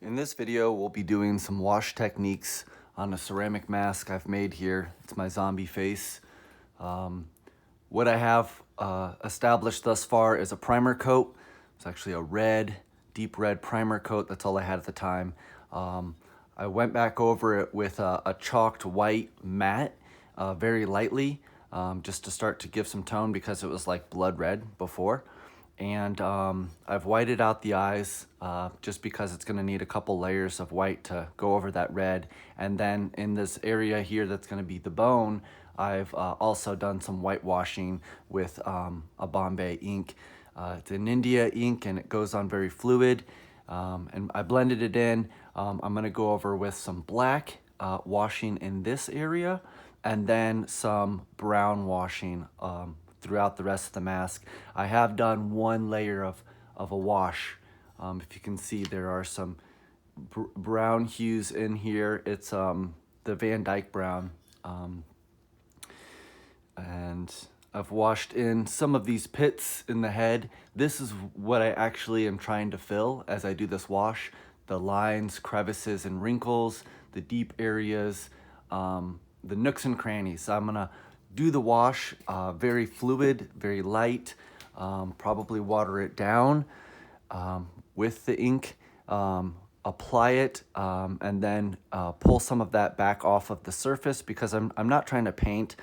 In this video, we'll be doing some wash techniques on a ceramic mask I've made here. It's my zombie face. What I have established thus far is a primer coat. It's actually a red, deep red primer coat. That's all I had at the time. I went back over it with a chalked white matte very lightly just to start to give some tone because it was like blood red before. And I've whited out the eyes just because it's going to need a couple layers of white to go over that red. And then in this area here that's going to be the bone, I've also done some whitewashing with a Bombay ink. It's an India ink and it goes on very fluid. And I blended it in. I'm going to go over with some black washing in this area and then some brown washing throughout the rest of the mask. I have done one layer of a wash. If you can see, there are some brown hues in here. It's the Van Dyke brown. And I've washed in some of these pits in the head. This is what I actually am trying to fill as I do this wash. The lines, crevices, and wrinkles, the deep areas, the nooks and crannies. I'm gonna do the wash very fluid, very light, probably water it down with the ink, apply it, and then pull some of that back off of the surface because I'm not trying to paint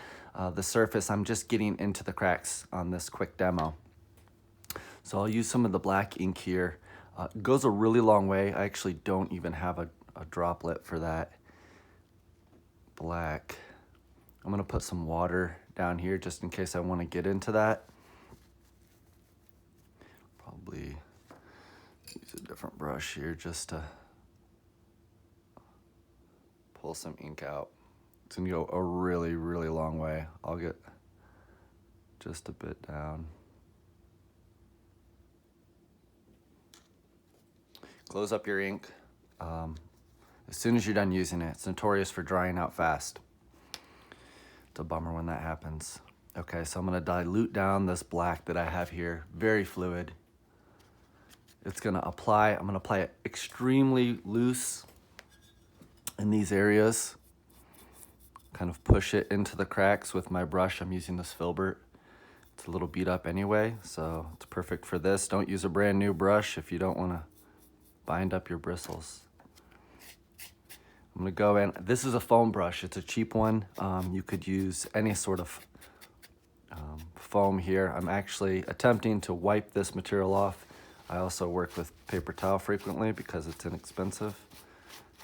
the surface. I'm just getting into the cracks on this quick demo. So I'll use some of the black ink here. It goes a really long way. I actually don't even have a droplet for that black. I'm gonna put some water down here just in case I want to get into that. Probably use a different brush here just to pull some ink out. It's gonna go a really, really long way. I'll get just a bit down. Close up your ink as soon as you're done using it. It's notorious for drying out fast. It's a bummer when that happens. Okay, so I'm gonna dilute down this black that I have here, very fluid. It's gonna apply, I'm gonna apply it extremely loose in these areas. Kind of push it into the cracks with my brush. I'm using this Filbert. It's a little beat up anyway, so it's perfect for this. Don't use a brand new brush if you don't wanna bind up your bristles. I'm gonna go in, this is a foam brush, it's a cheap one. You could use any sort of foam here. I'm actually attempting to wipe this material off. I also work with paper towel frequently because it's inexpensive.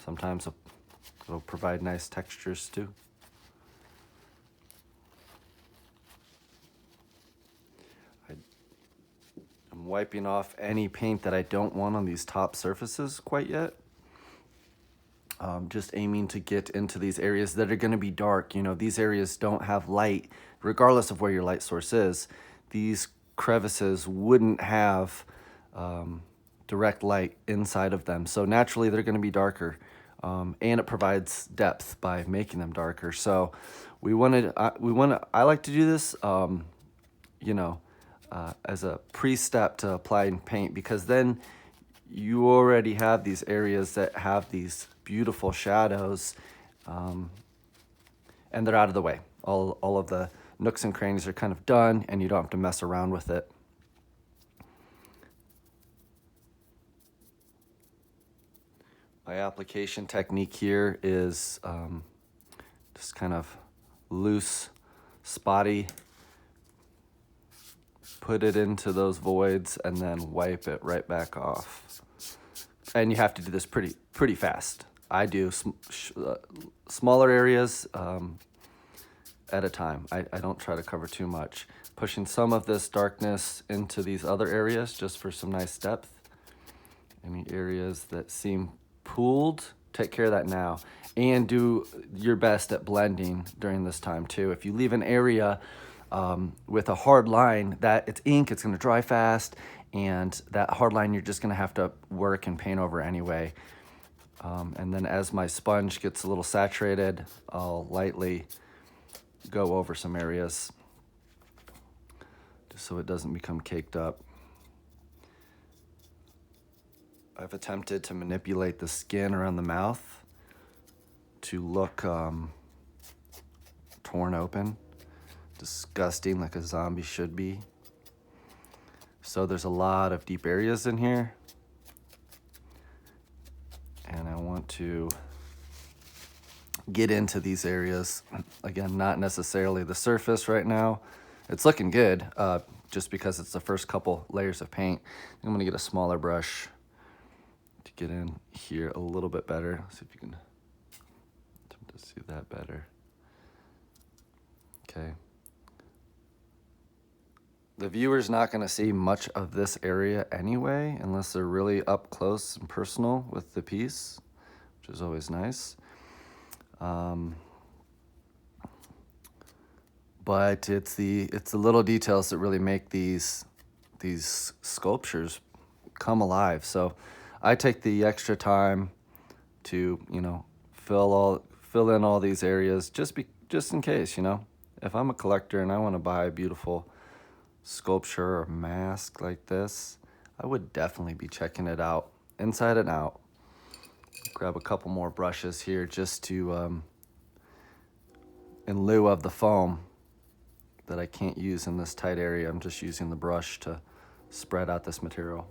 Sometimes it'll provide nice textures too. I'm wiping off any paint that I don't want on these top surfaces quite yet. Just aiming to get into these areas that are going to be dark. You know, these areas don't have light, regardless of where your light source is. These crevices wouldn't have direct light inside of them. So naturally, they're going to be darker. And it provides depth by making them darker. So I like to do this, you know, as a pre-step to applying paint because then you already have these areas that have these beautiful shadows and they're out of the way. All of the nooks and crannies are kind of done and you don't have to mess around with it. My application technique here is just kind of loose, spotty. Put it into those voids and then wipe it right back off. And you have to do this pretty fast. I do smaller areas at a time. I don't try to cover too much. Pushing some of this darkness into these other areas just for some nice depth. Any areas that seem pooled, take care of that now. And do your best at blending during this time too. If you leave an area with a hard line, it's ink, it's gonna dry fast, and that hard line you're just gonna have to work and paint over anyway. And then as my sponge gets a little saturated, I'll lightly go over some areas just so it doesn't become caked up. I've attempted to manipulate the skin around the mouth to look torn open, disgusting, like a zombie should be. So there's a lot of deep areas in here, and I want to get into these areas. Again, not necessarily the surface right now. It's looking good, just because it's the first couple layers of paint. I'm gonna get a smaller brush to get in here a little bit better. See if you can attempt to see that better. Okay. The viewer's not gonna see much of this area anyway, unless they're really up close and personal with the piece, which is always nice. But it's the little details that really make these sculptures come alive. So I take the extra time to, you know, fill in all these areas just in case, you know. If I'm a collector and I want to buy a beautiful sculpture or mask like this, I would definitely be checking it out inside and out. Grab a couple more brushes here just to in lieu of the foam that I can't use in this tight area. I'm just using the brush to spread out this material.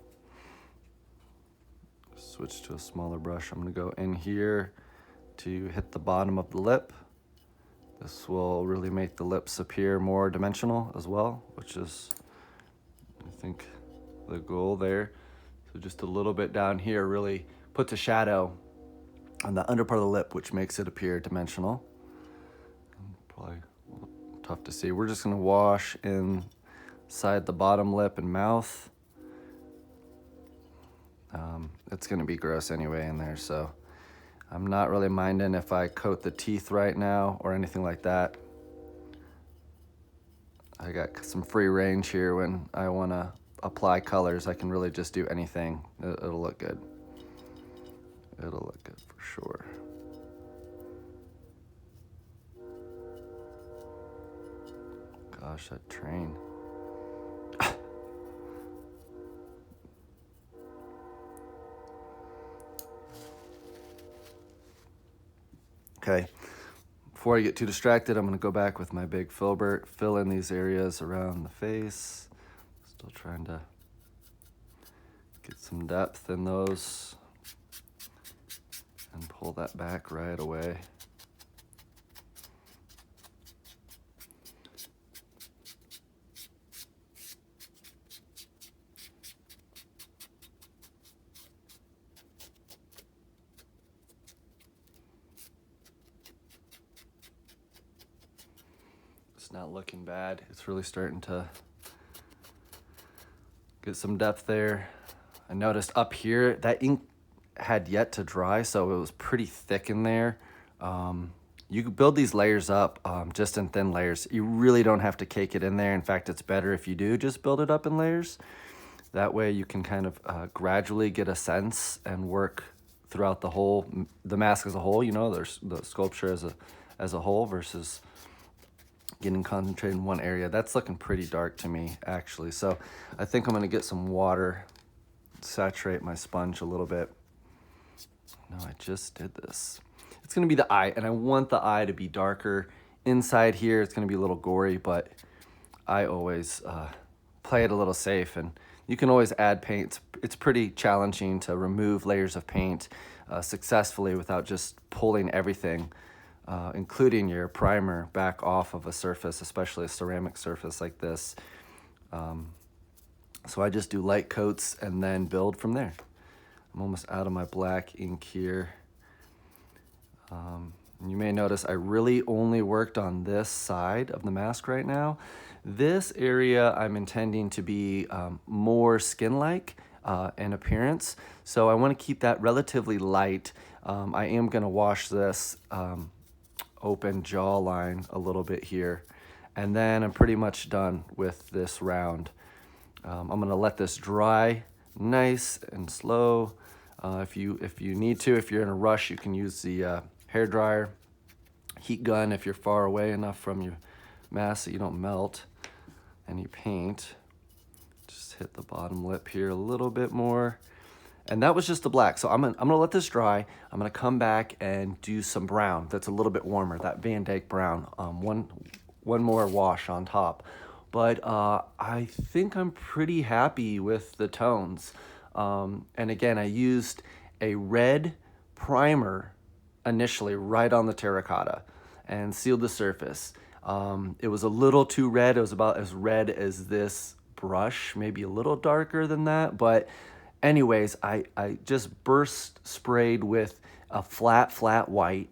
Switch to a smaller brush. I'm gonna go in here to hit the bottom of the lip. This will really make the lips appear more dimensional as well, which is, I think, the goal there. So just a little bit down here really puts a shadow on the under part of the lip, which makes it appear dimensional. Probably a little tough to see. We're just gonna wash inside the bottom lip and mouth. It's gonna be gross anyway in there, so I'm not really minding if I coat the teeth right now or anything like that. I got some free range here. When I wanna apply colors, I can really just do anything. It'll look good. It'll look good for sure. Gosh, that train. Okay, before I get too distracted, I'm gonna go back with my big filbert, fill in these areas around the face. Still trying to get some depth in those and pull that back right away. It's not looking bad. It's really starting to get some depth there. I noticed up here that ink had yet to dry, so it was pretty thick in there. You can build these layers up just in thin layers. You really don't have to cake it in there. In fact, it's better if you do just build it up in layers. That way you can kind of gradually get a sense and work throughout the mask as a whole. You know, there's the sculpture as a whole versus getting concentrated in one area. That's looking pretty dark to me, actually. So I think I'm gonna get some water, saturate my sponge a little bit. No, I just did this. It's gonna be the eye, and I want the eye to be darker. Inside here, it's gonna be a little gory, but I always play it a little safe, and you can always add paint. It's pretty challenging to remove layers of paint successfully without just pulling everything, including your primer, back off of a surface, especially a ceramic surface like this. So I just do light coats and then build from there. I'm almost out of my black ink here. You may notice I really only worked on this side of the mask right now. This area I'm intending to be more skin-like in appearance, so I want to keep that relatively light. I am going to wash this open jawline a little bit here, and then I'm pretty much done with this round. I'm going to let this dry nice and slow. If you need to, if you're in a rush, you can use the hair dryer, heat gun if you're far away enough from your mask so you don't melt any paint. Just hit the bottom lip here a little bit more, And that was just the black. So I'm gonna let this dry. I'm gonna come back and do some brown that's a little bit warmer, that Van Dyke brown. One more wash on top. But I think I'm pretty happy with the tones. And again, I used a red primer initially right on the terracotta and sealed the surface. It was a little too red. It was about as red as this brush, maybe a little darker than that. But anyways, I just burst sprayed with a flat white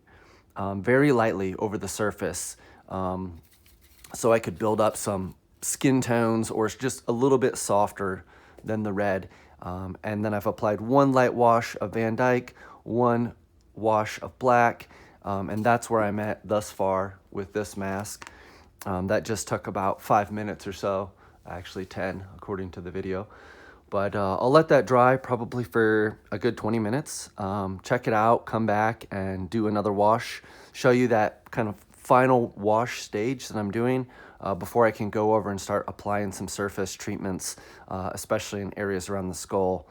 very lightly over the surface so I could build up some skin tones or just a little bit softer than the red. And then I've applied one light wash of Van Dyke, one wash of black, and that's where I'm at thus far with this mask. That just took about 5 minutes or so, actually 10 according to the video. But I'll let that dry probably for a good 20 minutes. Check it out, come back and do another wash, show you that kind of final wash stage that I'm doing before I can go over and start applying some surface treatments, especially in areas around the skull,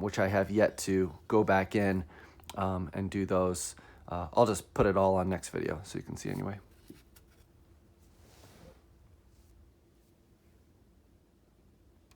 which I have yet to go back in and do those. I'll just put it all on next video so you can see anyway.